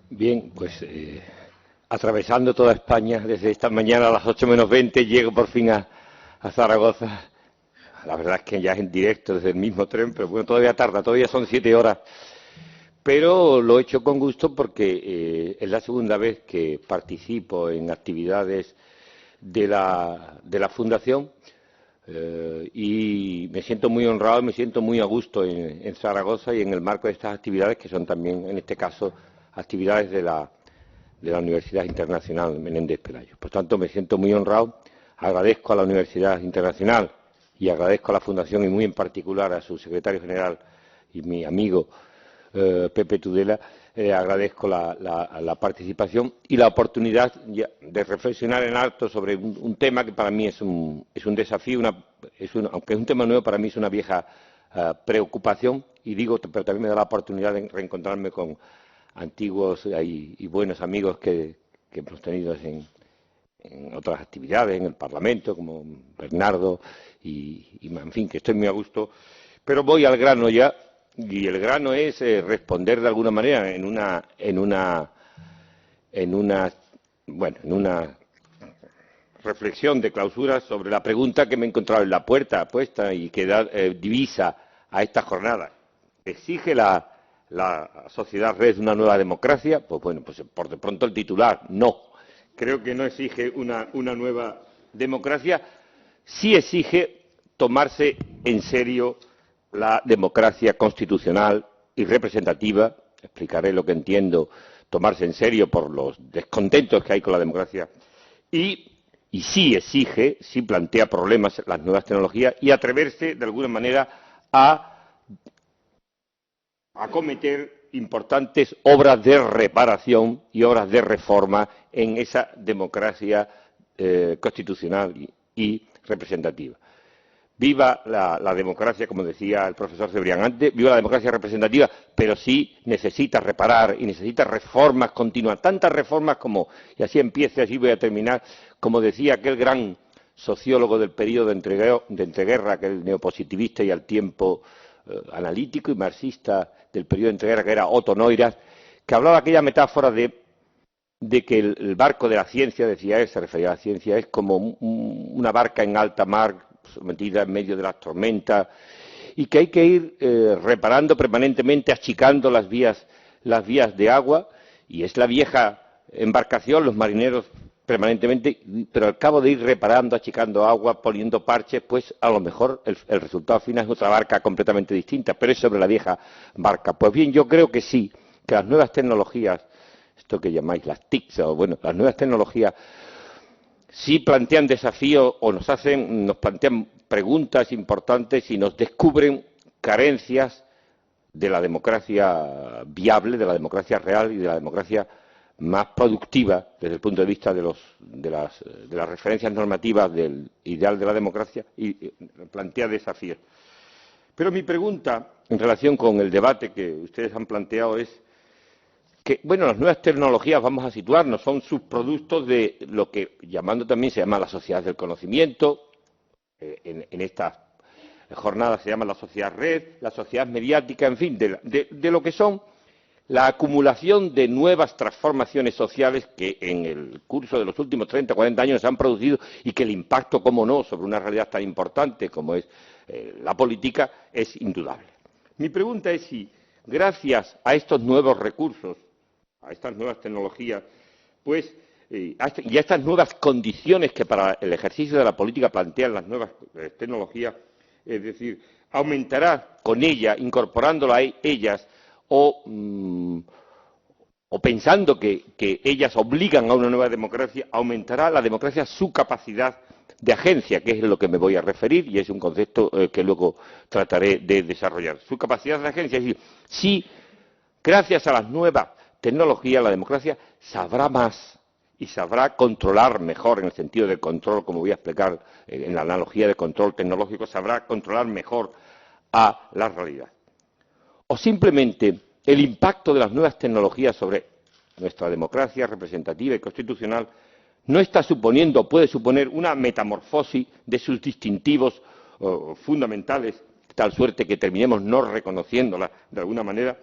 Bien, pues atravesando toda España desde esta mañana a las 8 menos 20 llego por fin a Zaragoza. La verdad es que ya es en directo desde el mismo tren, pero bueno, todavía tarda, todavía son 7 horas. Pero lo he hecho con gusto porque es la segunda vez que participo en actividades de la Fundación y me siento muy honrado, me siento muy a gusto en Zaragoza y en el marco de estas actividades que son también, en este caso, actividades de la Universidad Internacional Menéndez Pelayo. Por tanto, me siento muy honrado, agradezco a la Universidad Internacional y agradezco a la Fundación y muy en particular a su secretario general y mi amigo Pepe Tudela, agradezco la participación y la oportunidad de reflexionar en alto sobre un tema que para mí es un desafío, aunque es un tema nuevo, para mí es una vieja preocupación y digo, pero también me da la oportunidad de reencontrarme con antiguos y buenos amigos que hemos tenido en otras actividades, en el Parlamento, como Bernardo, en fin, que estoy muy a gusto. Pero voy al grano ya, y el grano es responder de alguna manera en una reflexión de clausura sobre la pregunta que me he encontrado en la puerta puesta y que da divisa a esta jornada. ¿Exige la sociedad red una nueva democracia? Pues bueno, pues por de pronto el titular, no. Creo que no exige una nueva democracia, sí exige tomarse en serio la democracia constitucional y representativa. Explicaré lo que entiendo tomarse en serio por los descontentos que hay con la democracia. Y sí exige, sí plantea problemas las nuevas tecnologías y atreverse, de alguna manera, a acometer importantes obras de reparación y obras de reforma en esa democracia constitucional y representativa. Viva la democracia, como decía el profesor Cebrián antes, viva la democracia representativa, pero sí necesita reparar y necesita reformas continuas, tantas reformas como, y así empiezo, así voy a terminar, como decía aquel gran sociólogo del periodo de entreguerra, aquel neopositivista y al tiempo analítico y marxista del periodo de entreguerra, que era Otto Neurath, que hablaba aquella metáfora de que el barco de la ciencia, decía él, se refería a la ciencia, es como una barca en alta mar, metida en medio de las tormentas, y que hay que ir reparando permanentemente, achicando las vías de agua, y es la vieja embarcación, los marineros permanentemente, pero al cabo de ir reparando, achicando agua, poniendo parches, pues a lo mejor el resultado final es otra barca completamente distinta, pero es sobre la vieja barca. Pues bien, yo creo que sí, que las nuevas tecnologías, esto que llamáis las TICs, o bueno, las nuevas tecnologías, sí plantean desafíos o nos plantean preguntas importantes y nos descubren carencias de la democracia viable, de la democracia real y de la democracia más productiva desde el punto de vista de las referencias normativas del ideal de la democracia y plantea desafíos. Pero mi pregunta en relación con el debate que ustedes han planteado es que, bueno, las nuevas tecnologías, vamos a situarnos, son subproductos de lo que, llamando también, se llama la sociedad del conocimiento, en estas jornadas se llama la sociedad red, la sociedad mediática, en fin, de lo que son la acumulación de nuevas transformaciones sociales que en el curso de los últimos 30 o 40 años se han producido y que el impacto, cómo no, sobre una realidad tan importante como es la política es indudable. Mi pregunta es si, gracias a estos nuevos recursos, a estas nuevas tecnologías, pues, y a estas nuevas condiciones que para el ejercicio de la política plantean las nuevas tecnologías, es decir, aumentará con ella, incorporándola a ellas, o pensando que ellas obligan a una nueva democracia, aumentará la democracia su capacidad de agencia, que es a lo que me voy a referir, y es un concepto que luego trataré de desarrollar. Su capacidad de agencia, es decir, si gracias a las nuevas tecnologías la democracia sabrá más y sabrá controlar mejor, en el sentido de control, como voy a explicar en la analogía de control tecnológico, sabrá controlar mejor a la realidad. O simplemente el impacto de las nuevas tecnologías sobre nuestra democracia representativa y constitucional no está suponiendo o puede suponer una metamorfosis de sus distintivos fundamentales, de tal suerte que terminemos no reconociéndola de alguna manera,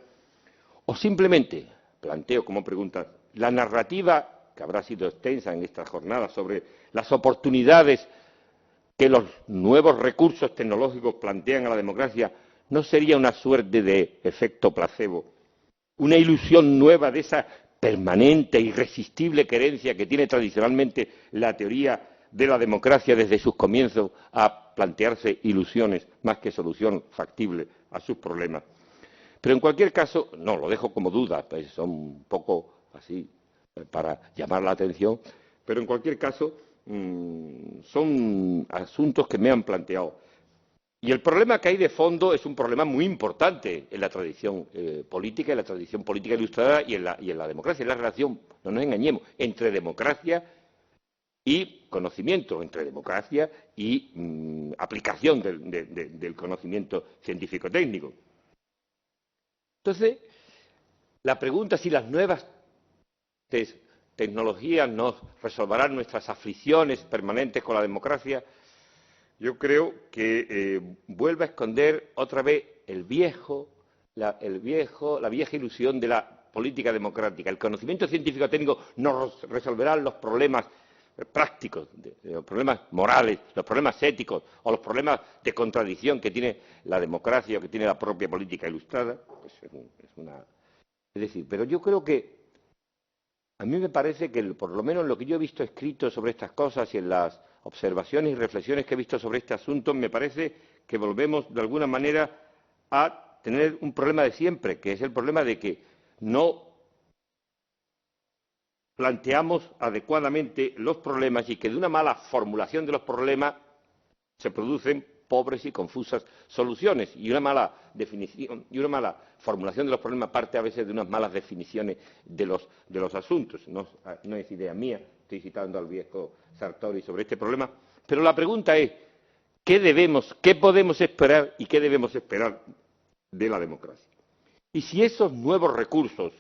o simplemente, planteo como pregunta, la narrativa que habrá sido extensa en esta jornada sobre las oportunidades que los nuevos recursos tecnológicos plantean a la democracia, ¿no sería una suerte de efecto placebo? Una ilusión nueva de esa permanente e irresistible querencia que tiene tradicionalmente la teoría de la democracia desde sus comienzos a plantearse ilusiones más que solución factible a sus problemas. Pero en cualquier caso, no, lo dejo como duda, pues son un poco así para llamar la atención, pero en cualquier caso son asuntos que me han planteado. Y el problema que hay de fondo es un problema muy importante en la tradición política, en la tradición política ilustrada y en la democracia, en la relación, no nos engañemos, entre democracia y conocimiento, entre democracia y aplicación del conocimiento científico-técnico. Entonces, la pregunta es si las nuevas tecnologías nos resolverán nuestras aflicciones permanentes con la democracia. Yo creo que vuelve a esconder otra vez la vieja ilusión de la política democrática. El conocimiento científico-técnico nos resolverá los problemas prácticos, los problemas morales, los problemas éticos o los problemas de contradicción que tiene la democracia o que tiene la propia política ilustrada. Pues es decir, pero yo creo que a mí me parece que, por lo menos lo que yo he visto escrito sobre estas cosas y en las observaciones y reflexiones que he visto sobre este asunto, me parece que volvemos de alguna manera a tener un problema de siempre, que es el problema de que no planteamos adecuadamente los problemas y que de una mala formulación de los problemas se producen pobres y confusas soluciones y una mala definición y una mala formulación de los problemas parte a veces de unas malas definiciones de los asuntos. No es idea mía, estoy citando al viejo Sartori sobre este problema, pero la pregunta es qué podemos esperar y qué debemos esperar de la democracia. Y si esos nuevos recursos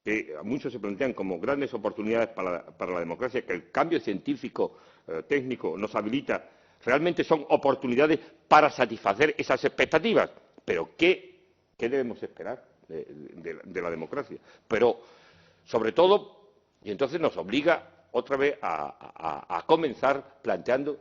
que a muchos se plantean como grandes oportunidades para la democracia, que el cambio científico técnico nos habilita, realmente son oportunidades para satisfacer esas expectativas. Pero ¿qué debemos esperar de la democracia? Pero, sobre todo, y entonces nos obliga otra vez a comenzar planteando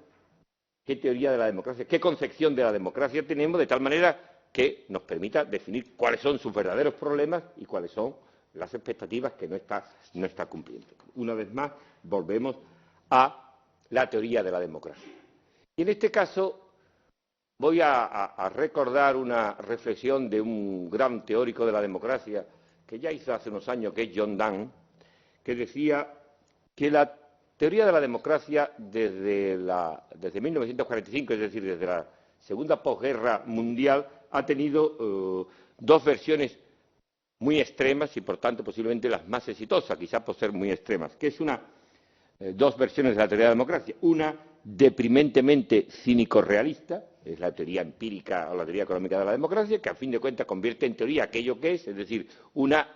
qué teoría de la democracia, qué concepción de la democracia tenemos, de tal manera que nos permita definir cuáles son sus verdaderos problemas y cuáles son las expectativas que no está cumpliendo. Una vez más, volvemos a la teoría de la democracia. Y en este caso voy a recordar una reflexión de un gran teórico de la democracia que ya hizo hace unos años, que es John Donne, que decía que la teoría de la democracia desde 1945, es decir, desde la segunda posguerra mundial, ha tenido dos versiones muy extremas y, por tanto, posiblemente las más exitosas, quizás por ser muy extremas, que es dos versiones de la teoría de la democracia. Una deprimentemente cínico-realista, es la teoría empírica o la teoría económica de la democracia, que a fin de cuentas convierte en teoría aquello que es decir, una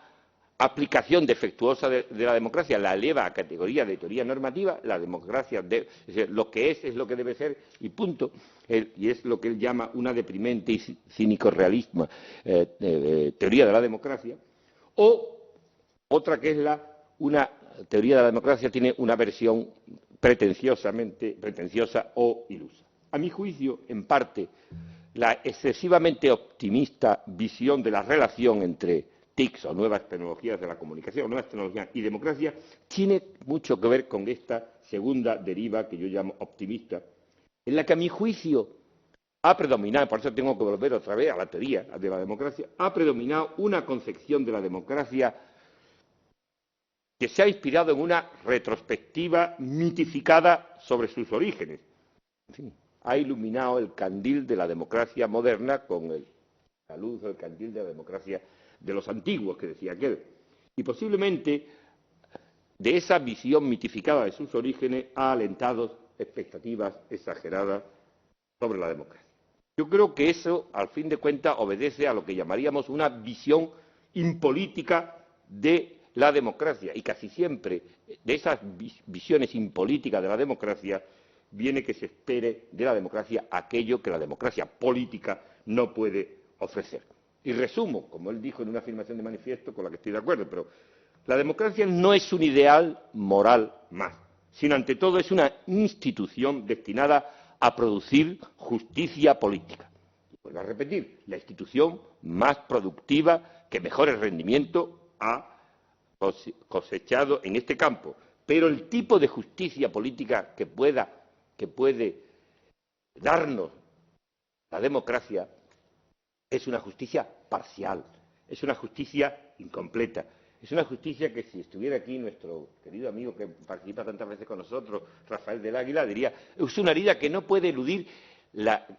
aplicación defectuosa de la democracia, la eleva a categoría de teoría normativa, la democracia, es decir, lo que es lo que debe ser y punto, y es lo que él llama una deprimente y cínico-realista teoría de la democracia, o otra que es una teoría de la democracia tiene una versión pretenciosa o ilusa. A mi juicio, en parte, la excesivamente optimista visión de la relación entre TICs o nuevas tecnologías de la comunicación, nuevas tecnologías y democracia, tiene mucho que ver con esta segunda deriva que yo llamo optimista, en la que a mi juicio ha predominado, por eso tengo que volver otra vez a la teoría de la democracia, ha predominado una concepción de la democracia que se ha inspirado en una retrospectiva mitificada sobre sus orígenes. En fin, ha iluminado el candil de la democracia moderna con la luz del candil de la democracia de los antiguos, que decía aquel. Y posiblemente de esa visión mitificada de sus orígenes ha alentado expectativas exageradas sobre la democracia. Yo creo que eso, al fin de cuentas, obedece a lo que llamaríamos una visión impolítica de la democracia. Y casi siempre de esas visiones impolíticas de la democracia viene que se espere de la democracia aquello que la democracia política no puede ofrecer. Y resumo, como él dijo en una afirmación de manifiesto con la que estoy de acuerdo, pero la democracia no es un ideal moral más, sino ante todo es una institución destinada a producir justicia política. Vuelvo a repetir, la institución más productiva que mejores rendimiento ha cosechado en este campo. Pero el tipo de justicia política que puede darnos la democracia es una justicia parcial, es una justicia incompleta, es una justicia que si estuviera aquí nuestro querido amigo que participa tantas veces con nosotros, Rafael del Águila, diría, es una herida que no puede eludir,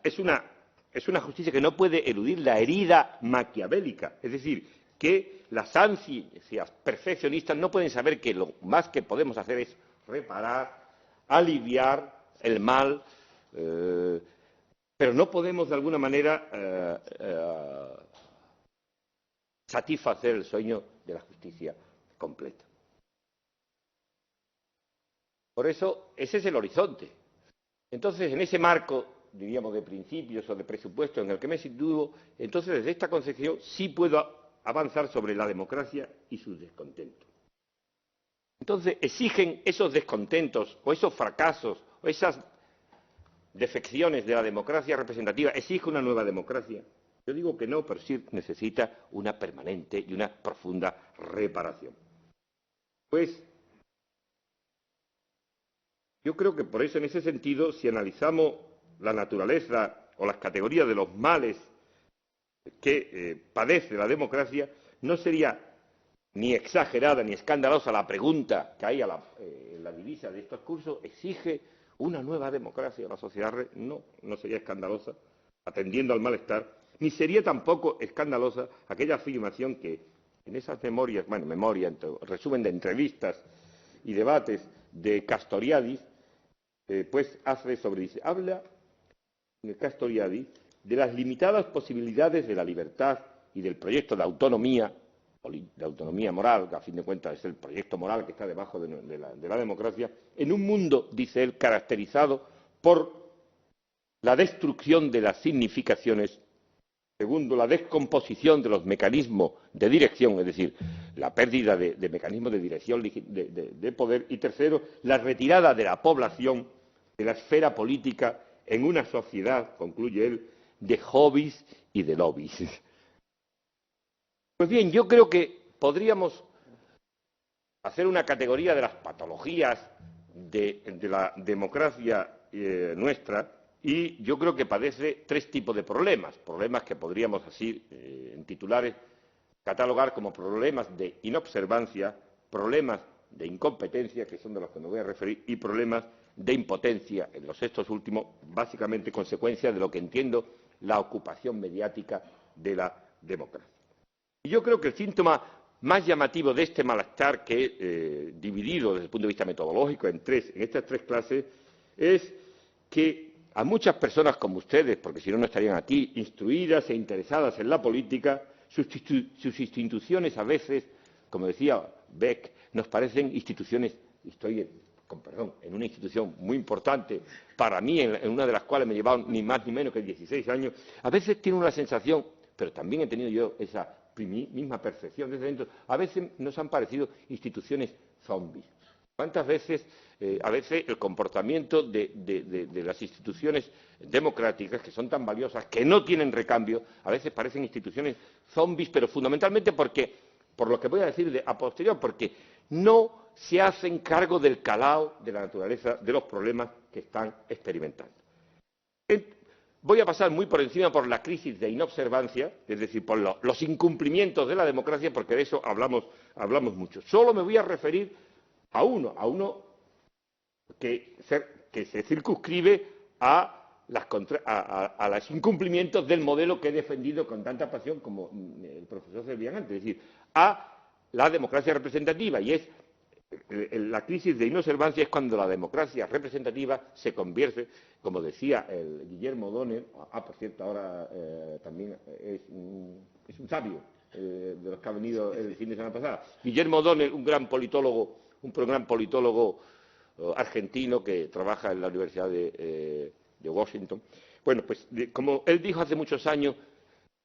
es una justicia que no puede eludir la herida maquiavélica, es decir, que las ansias perfeccionistas no pueden saber que lo más que podemos hacer es reparar, aliviar el mal, pero no podemos de alguna manera satisfacer el sueño de la justicia completa. Por eso, ese es el horizonte. Entonces, en ese marco, diríamos, de principios o de presupuestos en el que me sitúo, entonces desde esta concepción sí puedo avanzar sobre la democracia y sus descontentos. Entonces, exigen esos descontentos o esos fracasos o esas defecciones de la democracia representativa, exige una nueva democracia. Yo digo que no, pero sí necesita una permanente y una profunda reparación. Pues yo creo que por eso, en ese sentido, si analizamos la naturaleza o las categorías de los males que padece la democracia, no sería ni exagerada ni escandalosa la pregunta que hay en la divisa de estos cursos, ¿exige una nueva democracia la sociedad? No, no sería escandalosa, atendiendo al malestar, ni sería tampoco escandalosa aquella afirmación que en esas memorias, resumen de entrevistas y debates de Castoriadis, pues habla en el Castoriadis de las limitadas posibilidades de la libertad y del proyecto de autonomía moral, que a fin de cuentas es el proyecto moral que está debajo de la democracia, en un mundo, dice él, caracterizado por la destrucción de las significaciones, segundo, la descomposición de los mecanismos de dirección, es decir, la pérdida de mecanismos de dirección de poder, y tercero, la retirada de la población de la esfera política en una sociedad, concluye él, de hobbies y de lobbies. Pues bien, yo creo que podríamos hacer una categoría de las patologías de la democracia nuestra, y yo creo que padece tres tipos de problemas que podríamos así, en titulares, catalogar como problemas de inobservancia, problemas de incompetencia, que son de los que me voy a referir, y problemas de impotencia, en estos últimos, básicamente consecuencia de lo que entiendo la ocupación mediática de la democracia. Y yo creo que el síntoma más llamativo de este malestar, que he dividido desde el punto de vista metodológico en estas tres clases, es que a muchas personas como ustedes, porque si no, no estarían aquí, instruidas e interesadas en la política, sus instituciones a veces, como decía Beck, nos parecen instituciones, estoy con perdón, en una institución muy importante para mí, en una de las cuales me he llevado ni más ni menos que 16 años, a veces tiene una sensación, pero también he tenido yo esa misma percepción desde dentro, a veces nos han parecido instituciones zombies. ¿Cuántas veces, a veces, el comportamiento de las instituciones democráticas, que son tan valiosas, que no tienen recambio, a veces parecen instituciones zombies, pero fundamentalmente porque, por lo que voy a decir a posterior, porque no se hacen cargo del calado de la naturaleza de los problemas que están experimentando. Voy a pasar muy por encima por la crisis de inobservancia, es decir, por los incumplimientos de la democracia, porque de eso hablamos mucho. Solo me voy a referir a uno que se circunscribe a los incumplimientos del modelo que he defendido con tanta pasión como el profesor Servián antes, es decir, a la democracia representativa, y es la crisis de inobservancia es cuando la democracia representativa se convierte, como decía el Guillermo O'Donnell, por cierto, ahora también es un sabio de los que ha venido el fin de semana pasada. Guillermo O'Donnell, un gran politólogo argentino que trabaja en la Universidad de Washington. Bueno, pues como él dijo hace muchos años,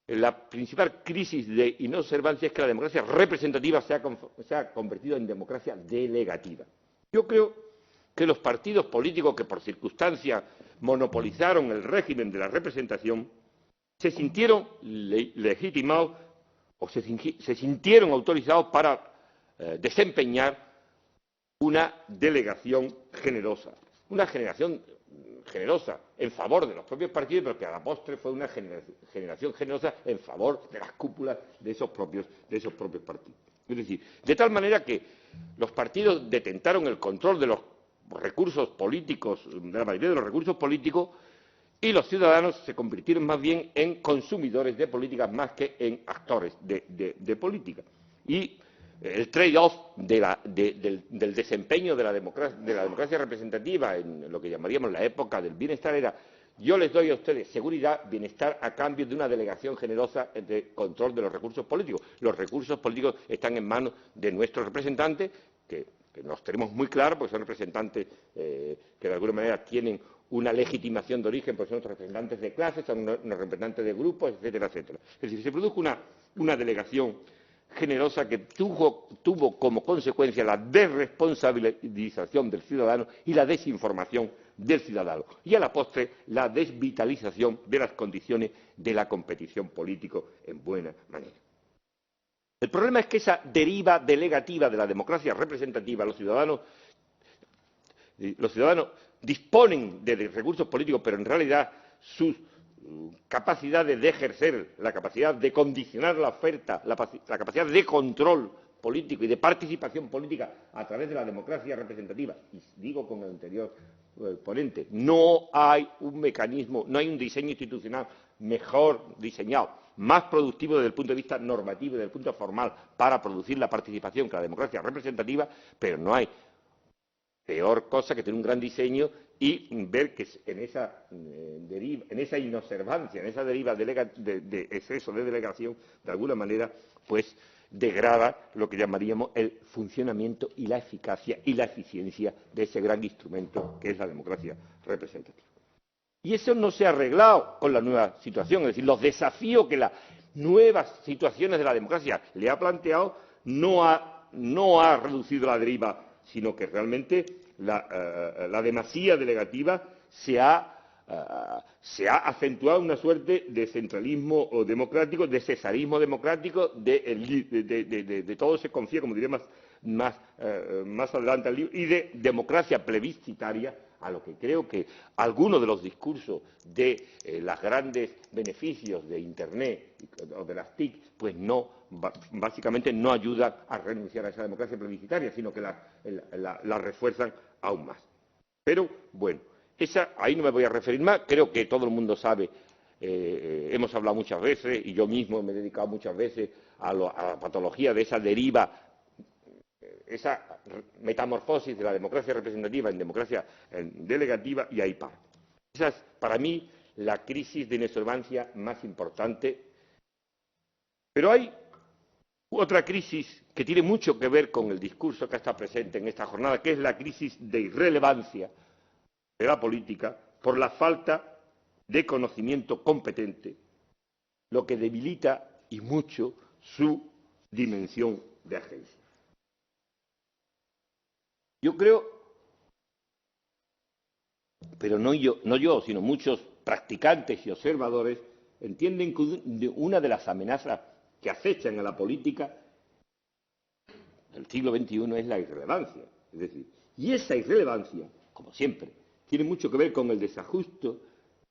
la principal crisis de inobservancia es que la democracia representativa se ha convertido en democracia delegativa. Yo creo que los partidos políticos que por circunstancias monopolizaron el régimen de la representación se sintieron legitimados o se sintieron autorizados para desempeñar una delegación generosa, en favor de los propios partidos, pero que a la postre fue una generación generosa en favor de las cúpulas de esos propios partidos. Es decir, de tal manera que los partidos detentaron el control de los recursos políticos, de la mayoría de los recursos políticos, y los ciudadanos se convirtieron más bien en consumidores de políticas más que en actores de política. Y el trade-off del desempeño de la democracia representativa en lo que llamaríamos la época del bienestar era: yo les doy a ustedes seguridad, bienestar, a cambio de una delegación generosa de control de los recursos políticos. Los recursos políticos están en manos de nuestros representantes, que nos tenemos muy claro, porque son representantes que de alguna manera tienen una legitimación de origen, porque son representantes de clases, son unos representantes de grupos, etcétera, etcétera. Es decir, se produjo una delegación generosa que tuvo como consecuencia la desresponsabilización del ciudadano y la desinformación del ciudadano, y a la postre la desvitalización de las condiciones de la competición política en buena manera. El problema es que esa deriva delegativa de la democracia representativa, los ciudadanos disponen de recursos políticos, pero en realidad sus capacidades de ejercer, la capacidad de condicionar la oferta, la capacidad de control político y de participación política a través de la democracia representativa, y digo con el anterior ponente, no hay un mecanismo, no hay un diseño institucional mejor diseñado, más productivo desde el punto de vista normativo y desde el punto formal para producir la participación que la democracia representativa, pero no hay peor cosa que tener un gran diseño y ver que en esa inobservancia, en esa deriva de exceso de delegación, de alguna manera, pues degrada lo que llamaríamos el funcionamiento y la eficacia y la eficiencia de ese gran instrumento que es la democracia representativa. Y eso no se ha arreglado con la nueva situación, es decir, los desafíos que las nuevas situaciones de la democracia le ha planteado no ha reducido la deriva, sino que realmente la demasía delegativa se ha acentuado una suerte de centralismo democrático, de cesarismo democrático, de todo se confía, como diré más adelante al libro, y de democracia plebiscitaria, a lo que creo que algunos de los discursos de los grandes beneficios de Internet o de las TIC, pues básicamente no ayudan a renunciar a esa democracia plebiscitaria, sino que la refuerzan aún más. Pero, bueno, ahí no me voy a referir más, creo que todo el mundo sabe, hemos hablado muchas veces, y yo mismo me he dedicado muchas veces a la patología de esa deriva, esa metamorfosis de la democracia representativa en democracia delegativa, y ahí paro. Esa es, para mí, la crisis de inobservancia más importante. Pero hay otra crisis que tiene mucho que ver con el discurso que está presente en esta jornada, que es la crisis de irrelevancia de la política por la falta de conocimiento competente, lo que debilita y mucho su dimensión de agencia. Yo creo, pero no yo, sino muchos practicantes y observadores, entienden que una de las amenazas que acechan a la política del siglo XXI es la irrelevancia. Es decir, y esa irrelevancia, como siempre, tiene mucho que ver con el desajuste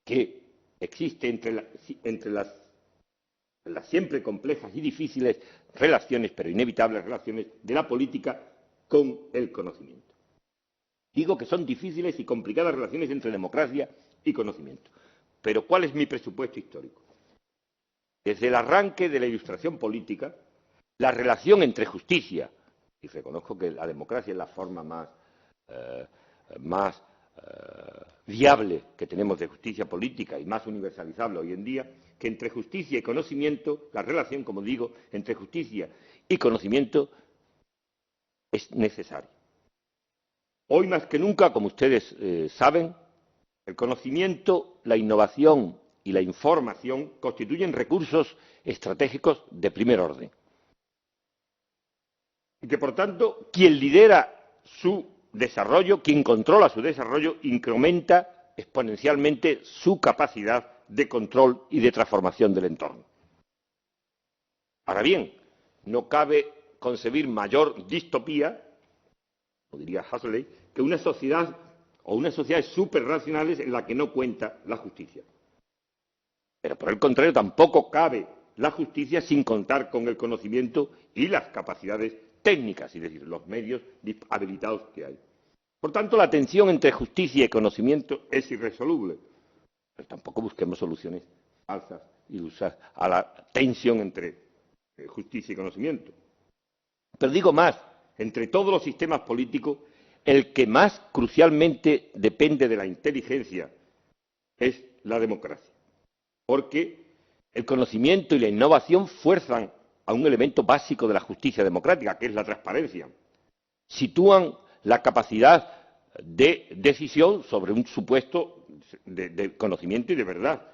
que existe entre las siempre complejas y difíciles relaciones, pero inevitables relaciones, de la política con el conocimiento. Digo que son difíciles y complicadas relaciones entre democracia y conocimiento. Pero ¿cuál es mi presupuesto histórico? Desde el arranque de la Ilustración política, la relación entre justicia, y reconozco que la democracia es la forma más viable que tenemos de justicia política y más universalizable hoy en día, que entre justicia y conocimiento, la relación, como digo, entre justicia y conocimiento es necesaria. Hoy más que nunca, como ustedes saben, el conocimiento, la innovación y la información constituyen recursos estratégicos de primer orden. Y que, por tanto, quien lidera su desarrollo, quien controla su desarrollo, incrementa exponencialmente su capacidad de control y de transformación del entorno. Ahora bien, no cabe concebir mayor distopía, como diría Huxley, que una sociedad o unas sociedades superracionales en la que no cuenta la justicia. Pero por el contrario, tampoco cabe la justicia sin contar con el conocimiento y las capacidades técnicas, es decir, los medios habilitados que hay. Por tanto, la tensión entre justicia y conocimiento es irresoluble. Pero tampoco busquemos soluciones falsas y ilusas a la tensión entre justicia y conocimiento. Pero digo más, entre todos los sistemas políticos, el que más crucialmente depende de la inteligencia es la democracia. Porque el conocimiento y la innovación fuerzan a un elemento básico de la justicia democrática, que es la transparencia. Sitúan la capacidad de decisión sobre un supuesto de conocimiento y de verdad.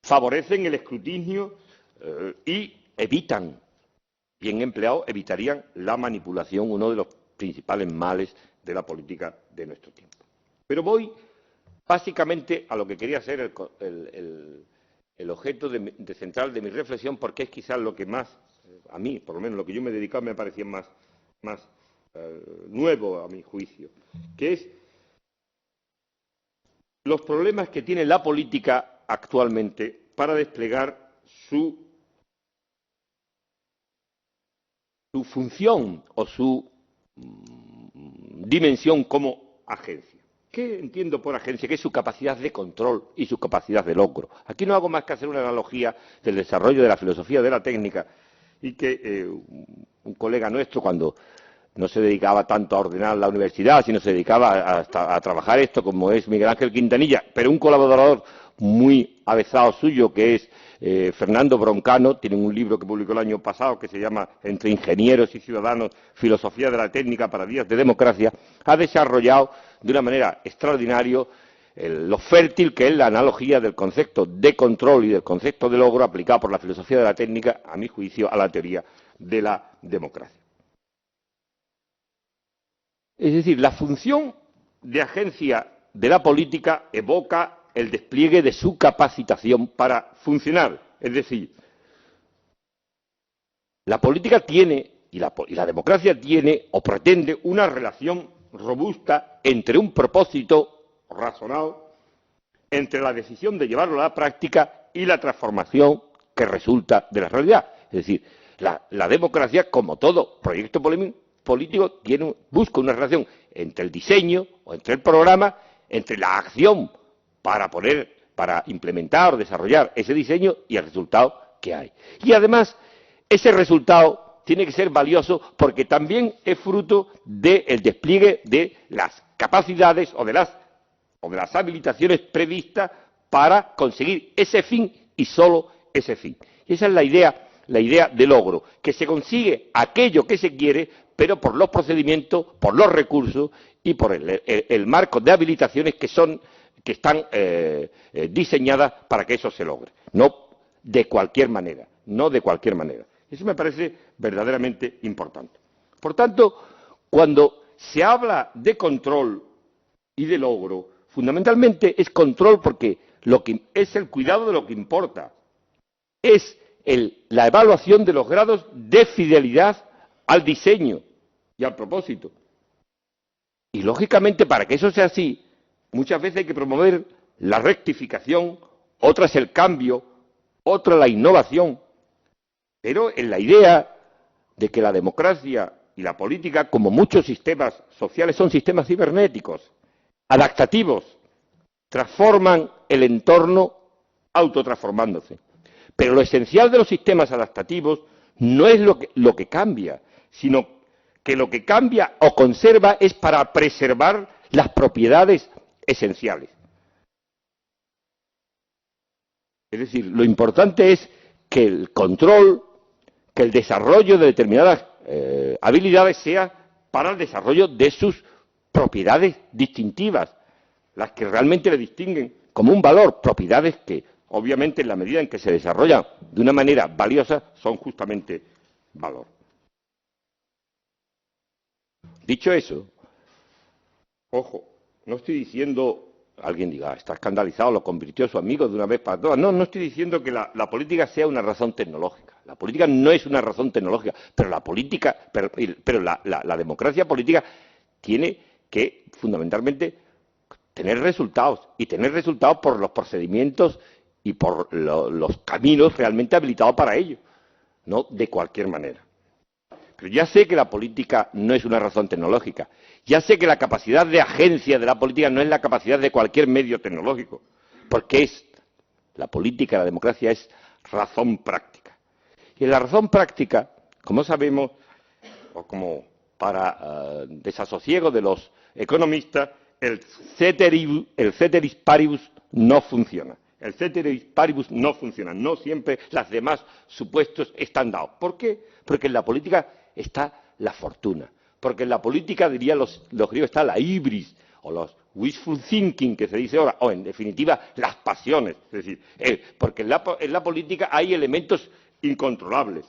Favorecen el escrutinio y evitan, bien empleados, evitarían la manipulación, uno de los principales males de la política de nuestro tiempo. Pero voy básicamente a lo que quería ser el objeto central de mi reflexión, porque es quizás lo que más, a mí, por lo menos lo que yo me he dedicado, me parecía más nuevo a mi juicio, que es los problemas que tiene la política actualmente para desplegar su función o su dimensión como agencia. ¿Qué entiendo por agencia? Que es su capacidad de control y su capacidad de logro. Aquí no hago más que hacer una analogía del desarrollo de la filosofía de la técnica y que un colega nuestro, cuando no se dedicaba tanto a ordenar la universidad, sino se dedicaba a trabajar esto, como es Miguel Ángel Quintanilla, pero un colaborador muy avezado suyo, que es Fernando Broncano, tiene un libro que publicó el año pasado que se llama Entre ingenieros y ciudadanos, filosofía de la técnica para días de democracia, ha desarrollado de una manera extraordinaria lo fértil que es la analogía del concepto de control y del concepto de logro aplicado por la filosofía de la técnica, a mi juicio, a la teoría de la democracia. Es decir, la función de agencia de la política evoca el despliegue de su capacitación para funcionar. Es decir, la política tiene, y la democracia tiene o pretende una relación robusta entre un propósito razonado, entre la decisión de llevarlo a la práctica y la transformación que resulta de la realidad. Es decir, la democracia, como todo proyecto político, busca una relación entre el diseño o entre el programa, entre la acción para implementar o desarrollar ese diseño y el resultado que hay. Y además, ese resultado tiene que ser valioso porque también es fruto del despliegue de las capacidades o de las habilitaciones previstas para conseguir ese fin y solo ese fin. Y esa es la idea de logro, que se consigue aquello que se quiere, pero por los procedimientos, por los recursos y por el marco de habilitaciones que están diseñadas para que eso se logre. No de cualquier manera. Eso me parece verdaderamente importante. Por tanto, cuando se habla de control y de logro, fundamentalmente es control porque lo que es el cuidado de lo que importa. Es la evaluación de los grados de fidelidad al diseño y al propósito. Y, lógicamente, para que eso sea así, muchas veces hay que promover la rectificación, otras el cambio, otra la innovación. Pero en la idea de que la democracia y la política, como muchos sistemas sociales, son sistemas cibernéticos, adaptativos, transforman el entorno autotransformándose. Pero lo esencial de los sistemas adaptativos no es lo que cambia, sino que lo que cambia o conserva es para preservar las propiedades esenciales. Es decir, lo importante es que el control, que el desarrollo de determinadas habilidades sea para el desarrollo de sus propiedades distintivas, las que realmente le distinguen como un valor, propiedades que, obviamente, en la medida en que se desarrollan de una manera valiosa, son justamente valor. Dicho eso, ojo, no estoy diciendo, alguien diga, está escandalizado, lo convirtió su amigo de una vez para todas. No, no estoy diciendo que la política sea una razón tecnológica. La política no es una razón tecnológica, pero la política, pero la democracia política tiene que, fundamentalmente, tener resultados, y tener resultados por los procedimientos y por los caminos realmente habilitados para ello, no de cualquier manera. Pero ya sé que la política no es una razón tecnológica. Ya sé que la capacidad de agencia de la política no es la capacidad de cualquier medio tecnológico, porque la política, la democracia es razón práctica. Y en la razón práctica, como sabemos, o como para desasosiego de los economistas, el ceteris paribus no funciona. El ceteris paribus no funciona. No siempre los demás supuestos están dados. ¿Por qué? Porque en la política está la fortuna. Porque en la política, dirían los griegos, está la ibris, o los wishful thinking, que se dice ahora, o en definitiva, las pasiones. Es decir, porque en la política hay elementos incontrolables.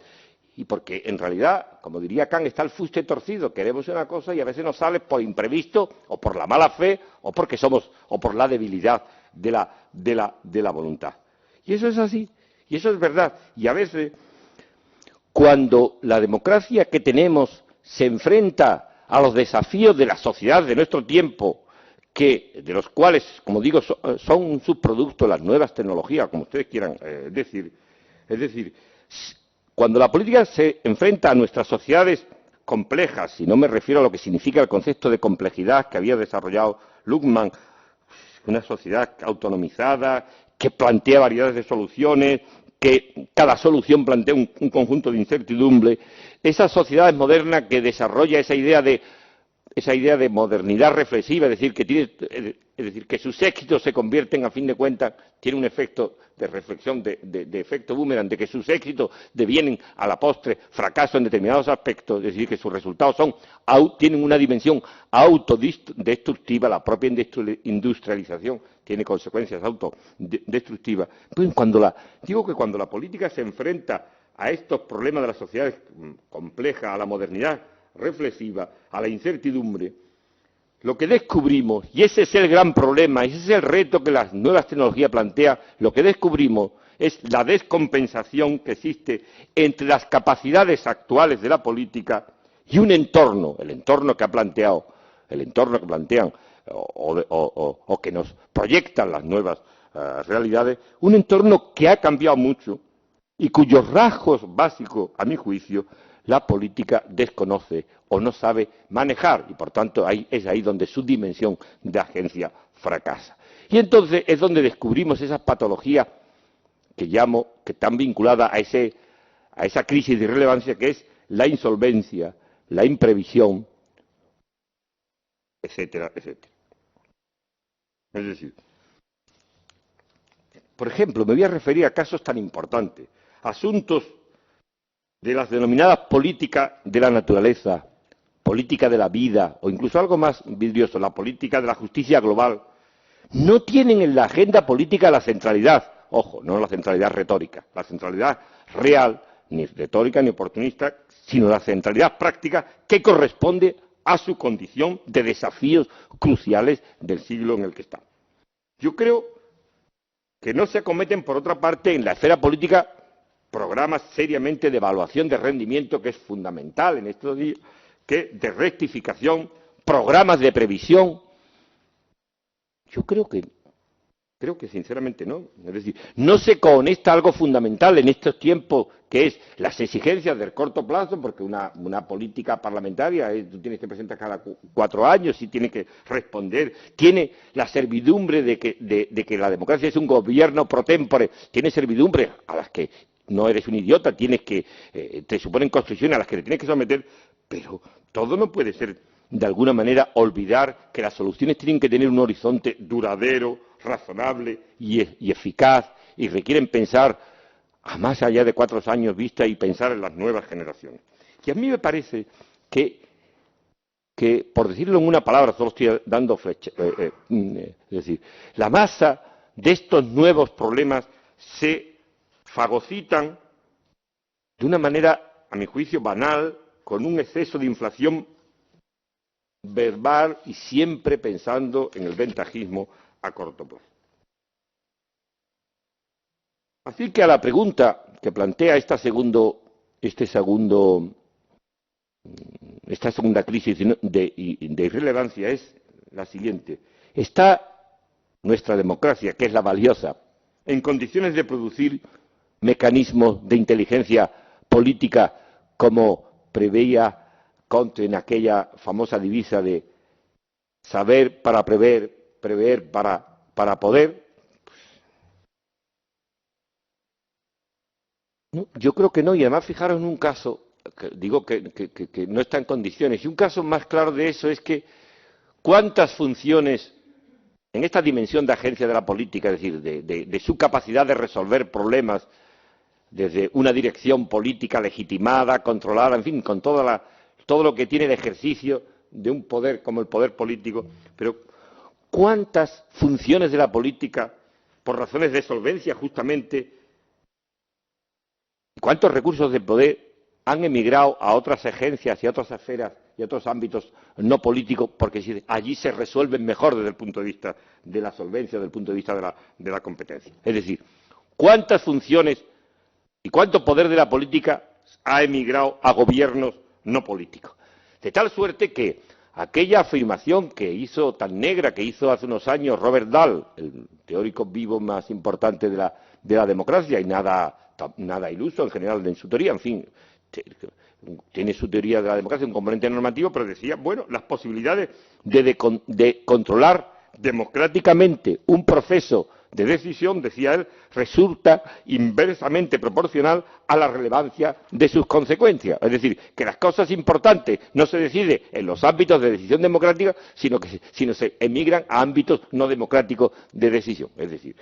Y porque, en realidad, como diría Kant, está el fuste torcido. Queremos una cosa y a veces nos sale por imprevisto, o por la mala fe, o por la debilidad de la voluntad. Y eso es así, y eso es verdad. Y a veces, cuando la democracia que tenemos se enfrenta a los desafíos de la sociedad de nuestro tiempo, de los cuales, como digo, son un subproducto de las nuevas tecnologías, como ustedes quieran decir, es decir, cuando la política se enfrenta a nuestras sociedades complejas, y no me refiero a lo que significa el concepto de complejidad que había desarrollado Luhmann, una sociedad autonomizada, que plantea variedades de soluciones, que cada solución plantea un conjunto de incertidumbre, esas sociedades modernas que desarrolla esa idea de modernidad reflexiva, es decir, que sus éxitos se convierten, a fin de cuentas, tiene un efecto de reflexión, de efecto boomerang, de que sus éxitos devienen a la postre fracaso en determinados aspectos, es decir, que sus resultados tienen una dimensión autodestructiva, la propia industrialización tiene consecuencias autodestructivas. Pues cuando la política se enfrenta a estos problemas de las sociedades complejas, a la modernidad reflexiva, a la incertidumbre, lo que descubrimos, y ese es el gran problema, ese es el reto que las nuevas tecnologías plantean, lo que descubrimos es la descompensación que existe entre las capacidades actuales de la política y un entorno, el entorno que plantean o que nos proyectan las nuevas realidades, un entorno que ha cambiado mucho y cuyos rasgos básicos, a mi juicio, la política desconoce o no sabe manejar, y por tanto es ahí donde su dimensión de agencia fracasa. Y entonces es donde descubrimos esas patologías que están vinculadas a esa crisis de irrelevancia que es la insolvencia, la imprevisión, etcétera, etcétera. Es decir, por ejemplo, me voy a referir a casos tan importantes, asuntos de las denominadas políticas de la naturaleza, política de la vida, o incluso algo más vidrioso, la política de la justicia global, no tienen en la agenda política la centralidad, ojo, no la centralidad retórica, la centralidad real, ni retórica ni oportunista, sino la centralidad práctica que corresponde a su condición de desafíos cruciales del siglo en el que estamos. Yo creo que no se acometen, por otra parte, en la esfera política programas seriamente de evaluación de rendimiento, que es fundamental en estos días, de rectificación, programas de previsión. Yo creo que sinceramente no. Es decir, no se conecta algo fundamental en estos tiempos, que es las exigencias del corto plazo, porque una política parlamentaria tú tienes que presentar cada 4 años y tienes que responder, tiene la servidumbre de que la democracia es un gobierno pro tempore, tiene servidumbre a las que no eres un idiota, te suponen construcciones a las que te tienes que someter, pero todo no puede ser, de alguna manera, olvidar que las soluciones tienen que tener un horizonte duradero, razonable y eficaz, y requieren pensar a más allá de 4 años vista y pensar en las nuevas generaciones. Y a mí me parece que por decirlo en una palabra, solo estoy dando flecha, es decir, la masa de estos nuevos problemas se fagocitan de una manera, a mi juicio, banal, con un exceso de inflación verbal y siempre pensando en el ventajismo a corto plazo. Así que a la pregunta que plantea esta segunda crisis de irrelevancia es la siguiente. ¿Está nuestra democracia, que es la valiosa, en condiciones de producir mecanismos de inteligencia política como preveía Comte en aquella famosa divisa de saber para prever, prever para poder? No, yo creo que no, y además fijaros en un caso, que digo que no está en condiciones, y un caso más claro de eso es que cuántas funciones en esta dimensión de agencia de la política, es decir, de su capacidad de resolver problemas desde una dirección política legitimada, controlada, en fin, con todo lo que tiene el ejercicio de un poder como el poder político, pero ¿cuántas funciones de la política, por razones de solvencia justamente, cuántos recursos de poder han emigrado a otras agencias y a otras esferas y a otros ámbitos no políticos porque allí se resuelven mejor desde el punto de vista de la solvencia, desde el punto de vista de la competencia? Es decir, ¿cuántas funciones y cuánto poder de la política ha emigrado a gobiernos no políticos? De tal suerte que aquella afirmación que hizo tan negra, que hizo hace unos años Robert Dahl, el teórico vivo más importante de la democracia, y nada iluso en general en su teoría, en fin, tiene su teoría de la democracia, un componente normativo, pero decía, bueno, las posibilidades de controlar democráticamente un proceso de decisión, decía él, resulta inversamente proporcional a la relevancia de sus consecuencias. Es decir, que las cosas importantes no se deciden en los ámbitos de decisión democrática, sino se emigran a ámbitos no democráticos de decisión. Es decir,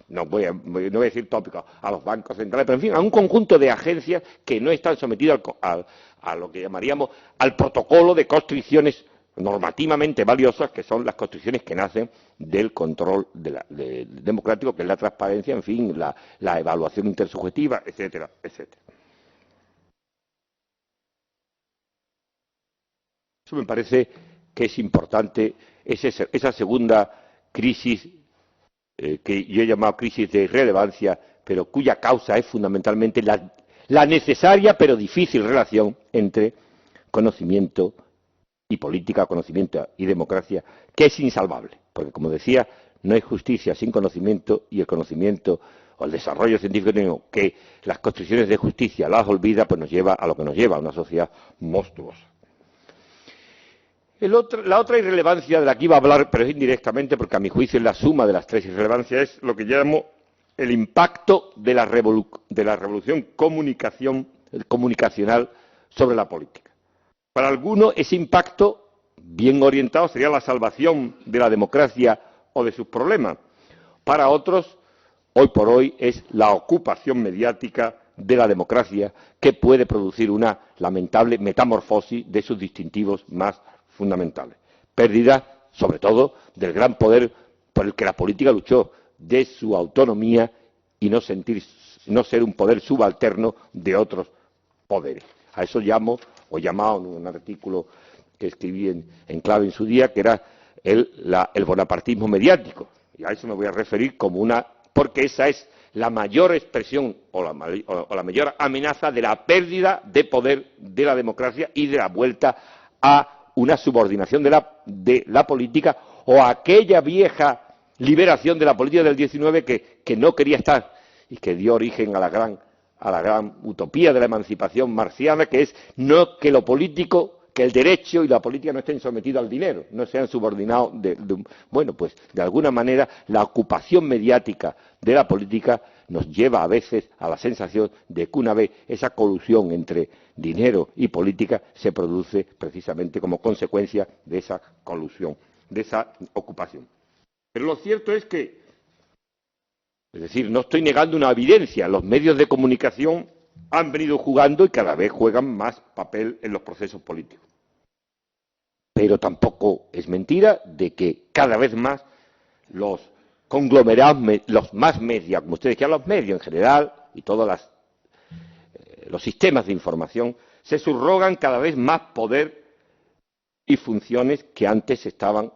no voy a decir tópicos, a los bancos centrales, pero en fin, a un conjunto de agencias que no están sometidas a lo que llamaríamos al protocolo de constricciones normativamente valiosas, que son las constricciones que nacen del control democrático, que es la transparencia, en fin, la evaluación intersubjetiva, etcétera, etcétera. Eso me parece que es importante, esa segunda crisis que yo he llamado crisis de irrelevancia, pero cuya causa es fundamentalmente la necesaria pero difícil relación entre conocimiento y política, conocimiento y democracia, que es insalvable, porque, como decía, no hay justicia sin conocimiento, y el conocimiento o el desarrollo científico que las construcciones de justicia las olvida, pues nos lleva a lo que nos lleva, a una sociedad monstruosa. La otra irrelevancia de la que iba a hablar, pero es indirectamente, porque a mi juicio es la suma de las tres irrelevancias, es lo que llamo el impacto de la revolución comunicacional sobre la política. Para algunos ese impacto, bien orientado, sería la salvación de la democracia o de sus problemas. Para otros, hoy por hoy, es la ocupación mediática de la democracia que puede producir una lamentable metamorfosis de sus distintivos más fundamentales. Pérdida, sobre todo, del gran poder por el que la política luchó, de su autonomía y no ser un poder subalterno de otros poderes. A eso llamo, o llamado en un artículo que escribí en clave en su día, que era el bonapartismo mediático. Y a eso me voy a referir porque esa es la mayor expresión o la mayor amenaza de la pérdida de poder de la democracia y de la vuelta a una subordinación de la política, o a aquella vieja liberación de la política del 19 que no quería estar y que dio origen a la gran utopía de la emancipación marxiana, que es que lo político, que el derecho y la política no estén sometidos al dinero, no sean subordinados. Bueno, pues de alguna manera la ocupación mediática de la política nos lleva a veces a la sensación de que una vez esa colusión entre dinero y política se produce precisamente como consecuencia de esa colusión, de esa ocupación. Pero lo cierto es que, es decir, no estoy negando una evidencia, los medios de comunicación han venido jugando y cada vez juegan más papel en los procesos políticos. Pero tampoco es mentira de que cada vez más los conglomerados, los más media, como ustedes decían, los medios en general y todos los sistemas de información, se subrogan cada vez más poder y funciones que antes estaban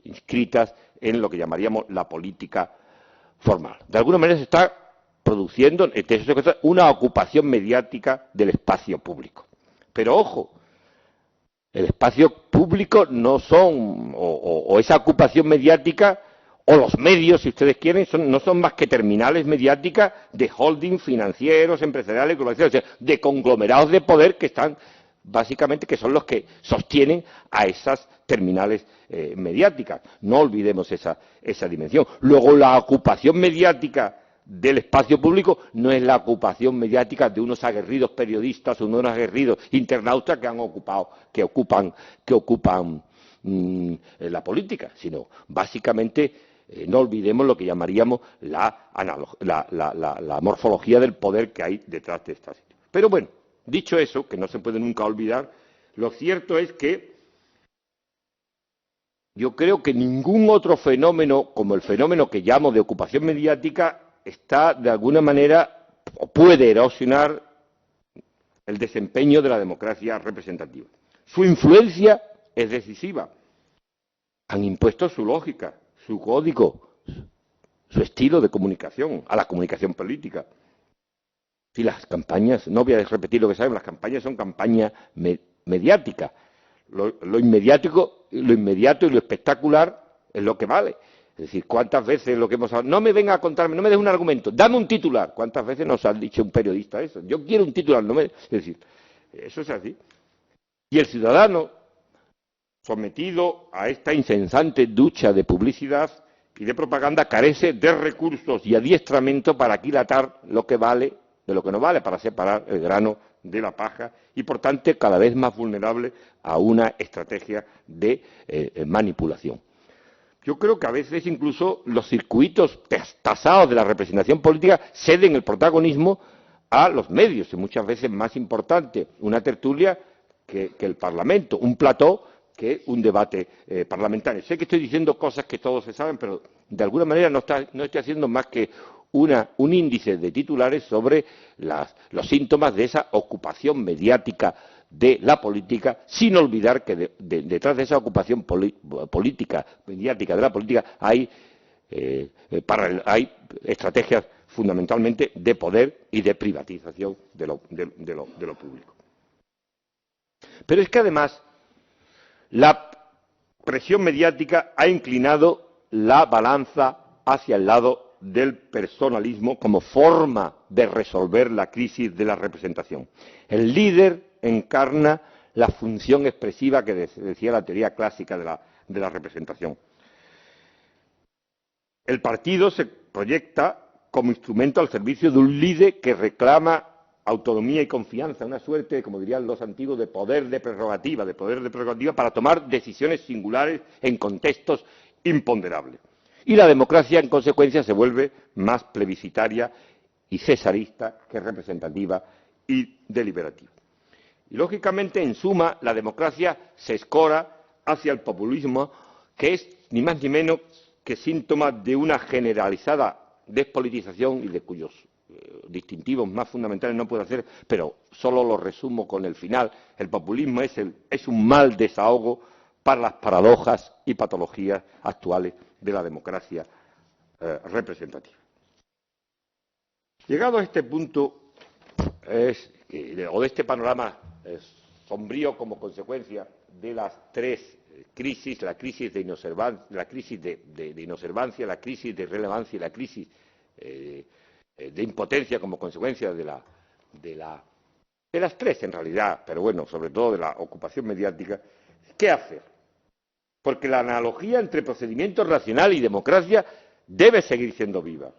inscritas en lo que llamaríamos la política formal. De alguna manera se está produciendo una ocupación mediática del espacio público. Pero ojo, el espacio público no son, o esa ocupación mediática, o los medios, si ustedes quieren, no son más que terminales mediáticas de holding financieros, empresariales, globalizados, o sea, de conglomerados de poder que están, básicamente, que son los que sostienen a esas terminales mediáticas. No olvidemos esa dimensión. Luego, la ocupación mediática del espacio público no es la ocupación mediática de unos aguerridos periodistas o de unos aguerridos internautas que ocupan la política, sino básicamente no olvidemos lo que llamaríamos la morfología del poder que hay detrás de esta situación. Pero bueno, dicho eso, que no se puede nunca olvidar, lo cierto es que yo creo que ningún otro fenómeno, como el fenómeno que llamo de ocupación mediática, está de alguna manera o puede erosionar el desempeño de la democracia representativa. Su influencia es decisiva. Han impuesto su lógica, su código, su estilo de comunicación, a la comunicación política. Si las campañas, no voy a repetir lo que sabemos, las campañas son campañas mediáticas. Lo inmediato y lo espectacular es lo que vale. Es decir, ¿cuántas veces lo que hemos hablado? No me venga a contarme, no me des un argumento, dame un titular. ¿Cuántas veces nos ha dicho un periodista eso? Yo quiero un titular, no me... Es decir, eso es así. Y el ciudadano, sometido a esta incesante ducha de publicidad y de propaganda, carece de recursos y adiestramiento para aquilatar lo que vale de lo que no vale, para separar el grano de la paja y, por tanto, cada vez más vulnerable a una estrategia de manipulación. Yo creo que a veces incluso los circuitos tasados de la representación política ceden el protagonismo a los medios, y muchas veces más importante una tertulia que el Parlamento, un plató que un debate parlamentario. Sé que estoy diciendo cosas que todos se saben, pero de alguna manera no estoy haciendo más que un índice de titulares sobre los síntomas de esa ocupación mediática de la política, sin olvidar que detrás de esa ocupación política, mediática de la política, hay estrategias fundamentalmente de poder y de privatización de lo público. Pero es que además la presión mediática ha inclinado la balanza hacia el lado del personalismo como forma de resolver la crisis de la representación. El líder encarna la función expresiva que decía la teoría clásica de la representación. El partido se proyecta como instrumento al servicio de un líder que reclama autonomía y confianza, una suerte, como dirían los antiguos, de poder de prerrogativa para tomar decisiones singulares en contextos imponderables. Y la democracia, en consecuencia, se vuelve más plebiscitaria y cesarista que representativa y deliberativa. Y, lógicamente, en suma, la democracia se escora hacia el populismo, que es ni más ni menos que síntoma de una generalizada despolitización y de cuyos distintivos más fundamentales no puedo hacer, pero solo lo resumo con el final. El populismo es un mal desahogo para las paradojas y patologías actuales de la democracia representativa. Llegado a este punto, o de este panorama sombrío como consecuencia de las tres crisis, la crisis de inobservancia, la crisis de relevancia y la crisis de impotencia como consecuencia de las tres en realidad, pero bueno, sobre todo de la ocupación mediática, ¿qué hacer? Porque la analogía entre procedimiento racional y democracia debe seguir siendo viva.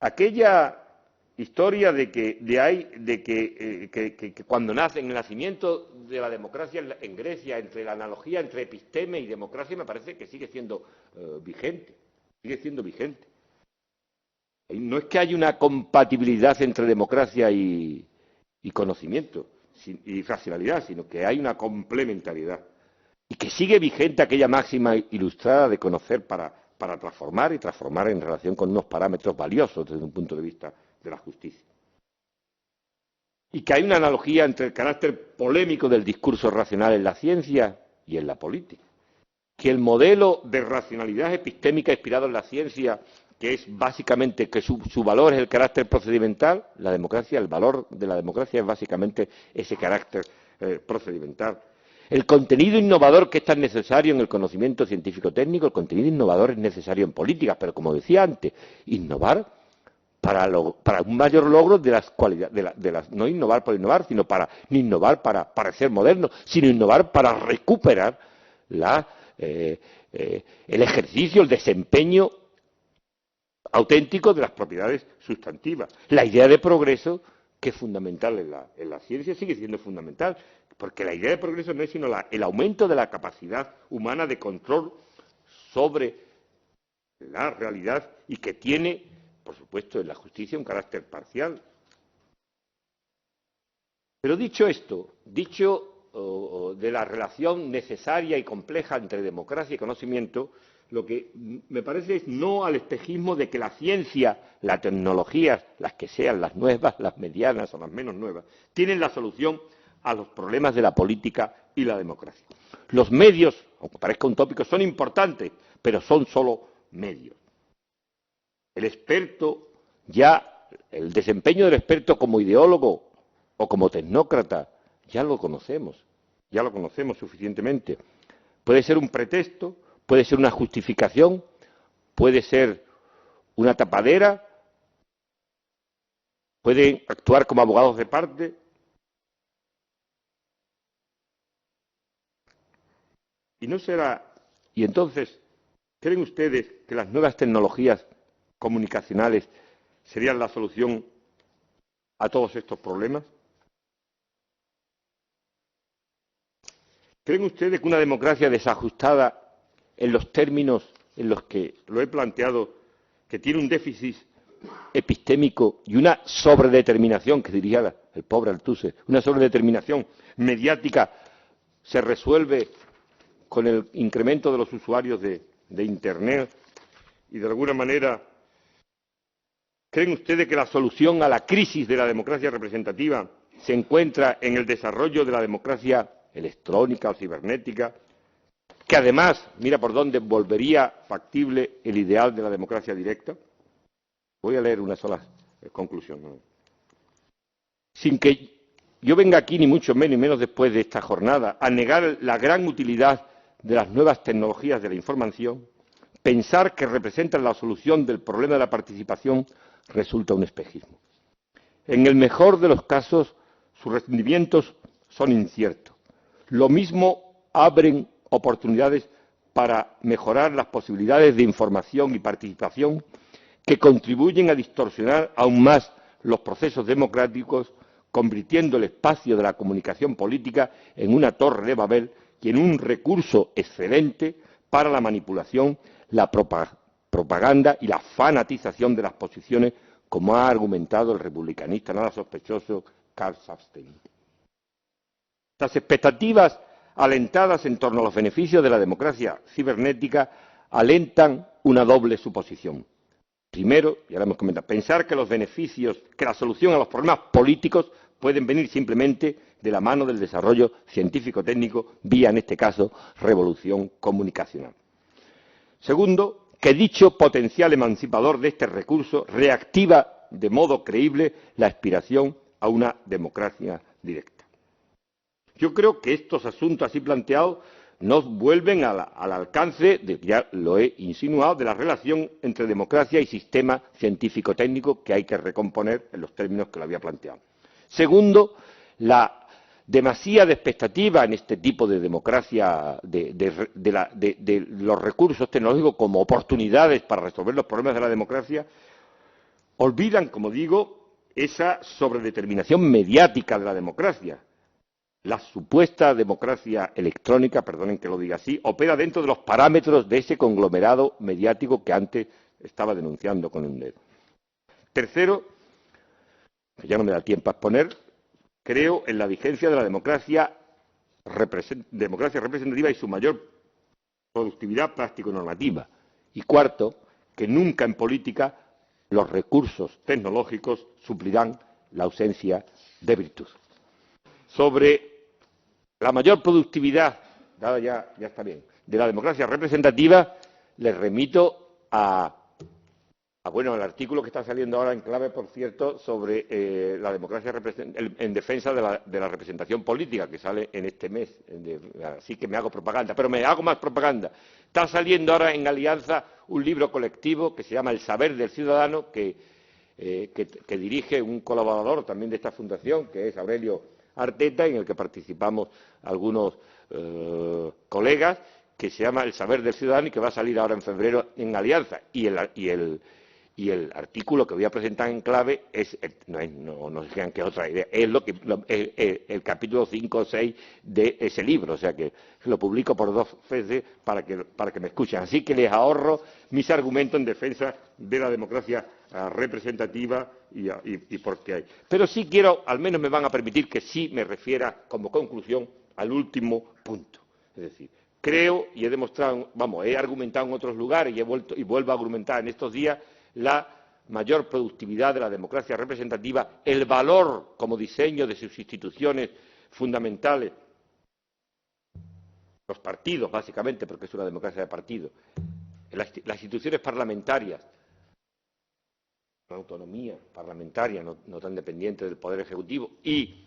Aquella historia de que cuando nace el nacimiento de la democracia en Grecia, entre la analogía entre episteme y democracia, me parece que sigue siendo vigente. No es que haya una compatibilidad entre democracia y conocimiento y racionalidad, sino que hay una complementariedad. y que sigue vigente aquella máxima ilustrada de conocer para transformar y transformar en relación con unos parámetros valiosos desde un punto de vista de la justicia. Y que hay una analogía entre el carácter polémico del discurso racional en la ciencia y en la política. Que el modelo de racionalidad epistémica inspirado en la ciencia, que es básicamente que su valor es el carácter procedimental, la democracia, el valor de la democracia es básicamente ese carácter procedimental. El contenido innovador que es tan necesario en el conocimiento científico-técnico, el contenido innovador es necesario en política, pero como decía antes, innovar para un mayor logro de las cualidades, no innovar por innovar, sino no innovar para parecer moderno, sino innovar para recuperar el ejercicio, el desempeño auténtico de las propiedades sustantivas. La idea de progreso, que es fundamental en la ciencia, sigue siendo fundamental, porque la idea de progreso no es sino el aumento de la capacidad humana de control sobre la realidad y que tiene, por supuesto, en la justicia un carácter parcial. Pero dicho esto, de la relación necesaria y compleja entre democracia y conocimiento, lo que me parece es no al espejismo de que la ciencia, las tecnologías, las que sean, las nuevas, las medianas o las menos nuevas, tienen la solución a los problemas de la política y la democracia. Los medios, aunque parezca un tópico, son importantes, pero son solo medios. El experto, el desempeño del experto como ideólogo o como tecnócrata, ya lo conocemos suficientemente. Puede ser un pretexto, puede ser una justificación, puede ser una tapadera, pueden actuar como abogados de parte. Y entonces, ¿creen ustedes que las nuevas tecnologías comunicacionales serían la solución a todos estos problemas? ¿Creen ustedes que una democracia desajustada en los términos en los que lo he planteado, que tiene un déficit epistémico y una sobredeterminación, que diría el pobre Althusser, una sobredeterminación mediática, se resuelve con el incremento de los usuarios de Internet? Y de alguna manera, ¿creen ustedes que la solución a la crisis de la democracia representativa se encuentra en el desarrollo de la democracia electrónica o cibernética, que además, mira por dónde, volvería factible el ideal de la democracia directa? Voy a leer una sola conclusión, ¿no? Sin que yo venga aquí, ni mucho menos, y menos después de esta jornada, a negar la gran utilidad de las nuevas tecnologías de la información, pensar que representan la solución del problema de la participación resulta un espejismo. En el mejor de los casos, sus rendimientos son inciertos. Lo mismo abren oportunidades para mejorar las posibilidades de información y participación que contribuyen a distorsionar aún más los procesos democráticos, convirtiendo el espacio de la comunicación política en una torre de Babel y en un recurso excelente para la manipulación, la propaganda y la fanatización de las posiciones, como ha argumentado el republicanista nada sospechoso Carl Saftstein. Las expectativas alentadas en torno a los beneficios de la democracia cibernética alentan una doble suposición. Primero, ya lo hemos comentado, pensar que la solución a los problemas políticos pueden venir simplemente de la mano del desarrollo científico-técnico vía, en este caso, revolución comunicacional. Segundo, que dicho potencial emancipador de este recurso reactiva de modo creíble la aspiración a una democracia directa. Yo creo que estos asuntos así planteados nos vuelven al alcance, ya lo he insinuado, de la relación entre democracia y sistema científico-técnico que hay que recomponer en los términos que lo había planteado. Segundo, la demasía de expectativa en este tipo de democracia, de los recursos tecnológicos como oportunidades para resolver los problemas de la democracia, olvidan, como digo, esa sobredeterminación mediática de la democracia. La supuesta democracia electrónica, perdonen que lo diga así, opera dentro de los parámetros de ese conglomerado mediático que antes estaba denunciando con un dedo. Tercero, que ya no me da tiempo a exponer, creo en la vigencia de la democracia democracia representativa y su mayor productividad práctico-normativa. Y cuarto, que nunca en política los recursos tecnológicos suplirán la ausencia de virtud. Sobre la mayor productividad, ya está bien, de la democracia representativa, les remito al artículo que está saliendo ahora en Clave, por cierto, sobre la democracia en defensa de la representación política, que sale en este mes. Así que me hago propaganda, pero me hago más propaganda. Está saliendo ahora en Alianza un libro colectivo que se llama El saber del ciudadano, que dirige un colaborador también de esta fundación, que es Aurelio Arteta, en el que participamos algunos colegas, que se llama El saber del ciudadano y que va a salir ahora en febrero en Alianza. Y el artículo que voy a presentar en Clave no se crean que es otra idea, es el capítulo 5 o 6 de ese libro, o sea que lo publico por 2 veces para que me escuchen. Así que les ahorro mis argumentos en defensa de la democracia representativa y porque hay. Pero sí quiero, al menos me van a permitir que sí me refiera como conclusión al último punto. Es decir, creo y he demostrado, he argumentado en otros lugares y vuelvo a argumentar en estos días la mayor productividad de la democracia representativa, el valor como diseño de sus instituciones fundamentales, los partidos, básicamente, porque es una democracia de partidos, las instituciones parlamentarias, la autonomía parlamentaria, no tan dependiente del Poder Ejecutivo, y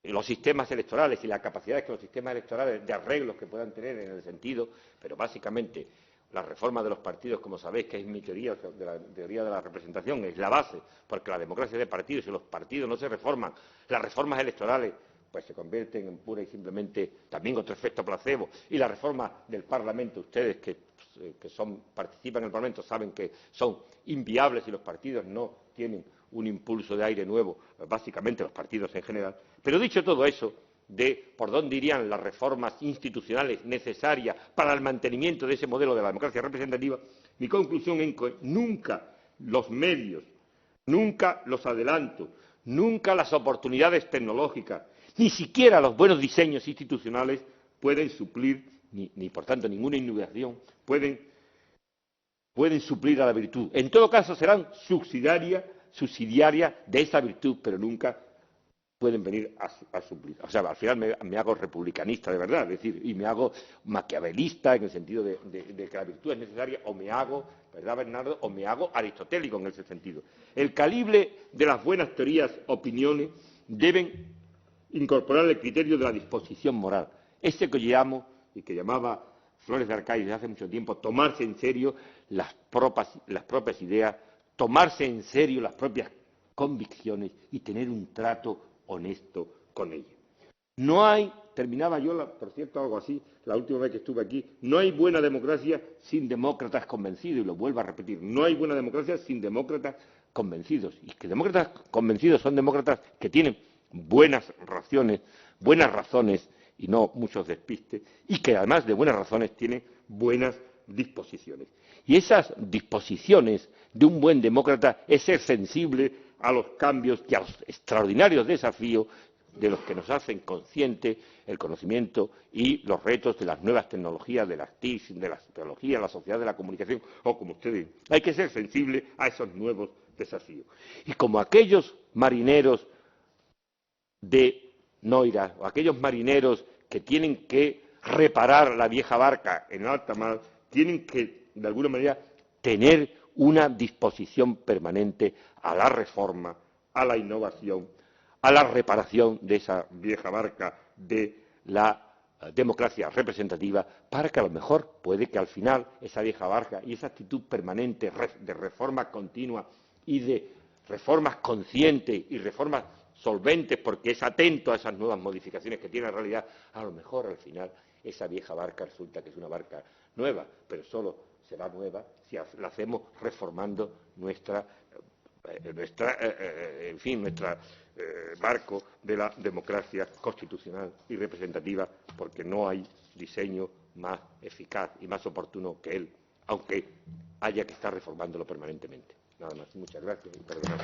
los sistemas electorales y las capacidades que los sistemas electorales de arreglos que puedan tener en el sentido, pero básicamente la reforma de los partidos, como sabéis, que es mi teoría, de la teoría de la representación, es la base, porque la democracia es de partidos y los partidos no se reforman. Las reformas electorales pues se convierten en pura y simplemente también otro efecto placebo. Y la reforma del Parlamento, ustedes que participan en el Parlamento saben que son inviables si los partidos no tienen un impulso de aire nuevo, básicamente los partidos en general. Pero dicho todo eso, de por dónde irían las reformas institucionales necesarias para el mantenimiento de ese modelo de la democracia representativa, mi conclusión es que nunca los medios, nunca los adelantos, nunca las oportunidades tecnológicas, ni siquiera los buenos diseños institucionales pueden suplir, ni por tanto ninguna innovación, pueden suplir a la virtud. En todo caso serán subsidiarias de esa virtud, pero nunca pueden venir a suplir. O sea, al final me hago republicanista de verdad, es decir, y me hago maquiavelista en el sentido de que la virtud es necesaria, o me hago, ¿verdad, Bernardo?, o me hago aristotélico en ese sentido. El calibre de las buenas teorías, opiniones, deben incorporar el criterio de la disposición moral. Ese que llamo, y que llamaba Flores de Arcáiz desde hace mucho tiempo, tomarse en serio las propias ideas, tomarse en serio las propias convicciones y tener un trato honesto con ella. No hay, terminaba yo, por cierto, algo así, la última vez que estuve aquí, no hay buena democracia sin demócratas convencidos, y lo vuelvo a repetir, no hay buena democracia sin demócratas convencidos. Y que demócratas convencidos son demócratas que tienen buenas razones y no muchos despistes, y que además de buenas razones tienen buenas disposiciones. Y esas disposiciones de un buen demócrata es ser sensible a los cambios y a los extraordinarios desafíos de los que nos hacen conscientes el conocimiento y los retos de las nuevas tecnologías, de las TIC, de las tecnologías, la sociedad de la comunicación, o como ustedes. Hay que ser sensible a esos nuevos desafíos. Y como aquellos marineros de Noira, o aquellos marineros que tienen que reparar la vieja barca en alta mar, tienen que, de alguna manera, tener una disposición permanente a la reforma, a la innovación, a la reparación de esa vieja barca de la democracia representativa, para que a lo mejor puede que al final esa vieja barca y esa actitud permanente de reforma continua y de reformas conscientes y reformas solventes, porque es atento a esas nuevas modificaciones que tiene la realidad, a lo mejor al final esa vieja barca resulta que es una barca nueva, pero solo será nueva si la hacemos reformando nuestro marco de la democracia constitucional y representativa, porque no hay diseño más eficaz y más oportuno que él, aunque haya que estar reformándolo permanentemente. Nada más. Muchas gracias y perdonad.